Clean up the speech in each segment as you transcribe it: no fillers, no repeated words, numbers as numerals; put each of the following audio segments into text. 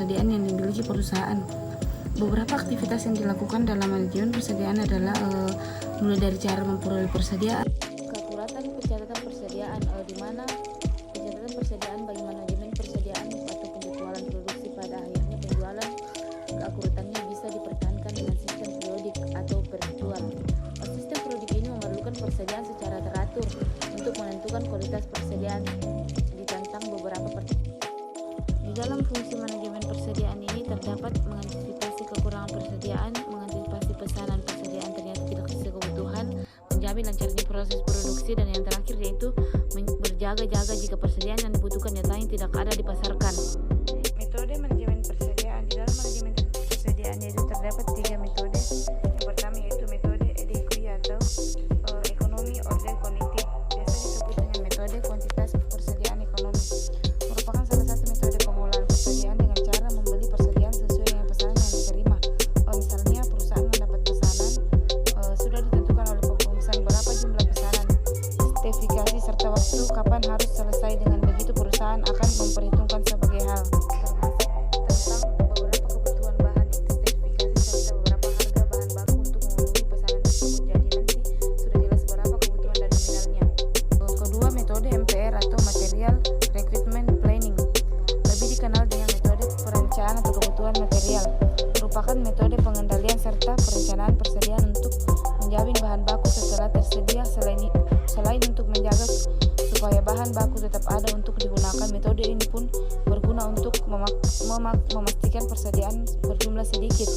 persediaan yang dimiliki perusahaan. Beberapa aktivitas yang dilakukan dalam manajemen persediaan adalah mulai dari cara memperoleh persediaan, keakuratan pencatatan persediaan, di mana pencatatan persediaan bagi manajemen persediaan atau penjadwalan produksi pada akhirnya penjualan, keakuratannya bisa dipertahankan dengan sistem periodik atau berjual. Sistem periodik ini memerlukan persediaan secara teratur untuk menentukan kualitas persediaan ditentang beberapa Di dalam fungsi manajemen persediaan ini terdapat mengantisipasi kekurangan persediaan, mengantisipasi pesanan persediaan ternyata tidak sesuai kebutuhan, menjamin lancarnya proses produksi, dan yang terakhir yaitu berjaga-jaga jika persediaan yang dibutuhkan nyatanya tidak ada dipasarkan. Metode manajemen persediaan. Di dalam manajemen persediaan yaitu terdapat 3 metode. Yang pertama yaitu metode EDQI atau ekonomi order kognitif, biasa disebut dengan metode kuantitas persediaan ekonomi. Merupakan salah satu metode pengelolaan persediaan dengan cara membeli persediaan sesuai dengan pesanan yang diterima. Misalnya perusahaan mendapat pesanan, sudah ditentukan oleh pemesan berapa jumlah pesanan, spesifikasi serta waktu kapan harus selesai. Dengan begitu perusahaan akan memperhitungkan sebagai hal tentang beberapa kebutuhan bahan, spesifikasi serta beberapa harga bahan baku untuk memenuhi pesanan tersebut. Jadi nanti sudah jelas berapa kebutuhan dan nominalnya. Kedua, metode MPR atau Material Recruitment Planning, lebih dikenal dengan metode perencanaan atau kebutuhan material, merupakan metode pengendalian serta perencanaan persediaan untuk menjamin bahan baku setelah tersedia, selain untuk menjaga supaya bahan baku tetap ada untuk digunakan. Metode ini pun berguna untuk memastikan persediaan berjumlah sedikit.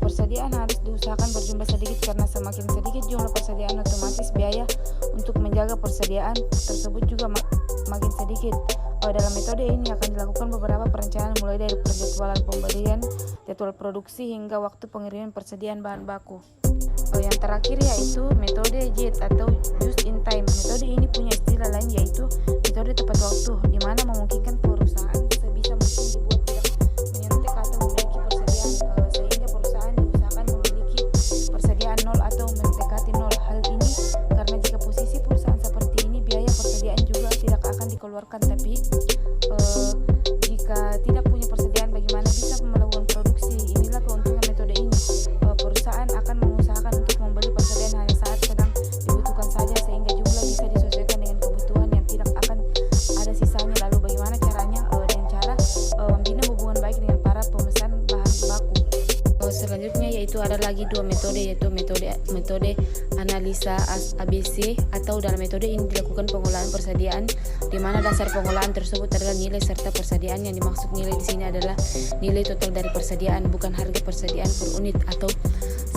Persediaan harus diusahakan berjumlah sedikit karena semakin sedikit jumlah persediaan otomatis biaya untuk menjaga persediaan tersebut juga makin sedikit. Dalam metode ini akan dilakukan beberapa perencanaan mulai dari penjadwalan pembelian, jadwal produksi hingga waktu pengiriman persediaan bahan baku. Yang terakhir yaitu metode JIT atau Just in Time. Metode ini punya istilah lain yaitu metode tepat waktu, di mana memungkinkan perusahaan sebisa mungkin dibuat tidak menyuntik atau memiliki persediaan, sehingga perusahaan diusahakan memiliki persediaan nol atau mendekati nol. Hal ini karena jika posisi perusahaan seperti ini, biaya persediaan juga tidak akan dikeluarkan. Tapi jika tidak punya persediaan, bagaimana bisa melakukan produksi? Inilah keuntungan metode ini. Perusahaan akan mengusahakan untuk membeli persediaan hanya saat sedang dibutuhkan saja, sehingga jumlah bisa disesuaikan dengan kebutuhan yang tidak akan ada sisanya. Lalu bagaimana caranya? Dengan cara membina hubungan baik dengan para pemesan bahan baku. Selanjutnya yaitu ada lagi 2 metode, yaitu metode analisa ABC, atau dalam metode ini dilakukan pengolahan persediaan, di mana dasar pengolahan tersebut adalah nilai serta persediaan. Yang dimaksud nilai di sini adalah nilai total dari persediaan, bukan harga persediaan per unit, atau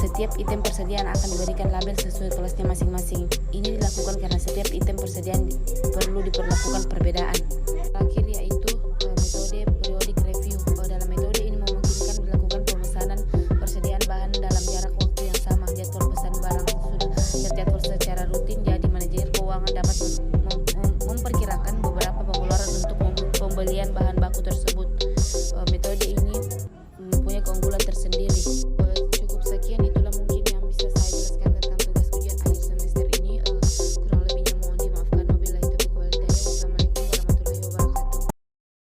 setiap item persediaan akan diberikan label sesuai kelasnya masing-masing. Ini dilakukan karena setiap item persediaan perlu diperlakukan perbedaan. Terakhir yaitu metode periodic review. Dalam metode ini memungkinkan dilakukan pemesanan persediaan bahan dalam jarak waktu yang sama. Jadwal pesan barang sudah terjadwal secara rutin, jadi manajer keuangan dapat memperkirakan beberapa pengeluaran untuk pembelian bahan baku tersebut. Metode ini mempunyai keunggulan tersendiri.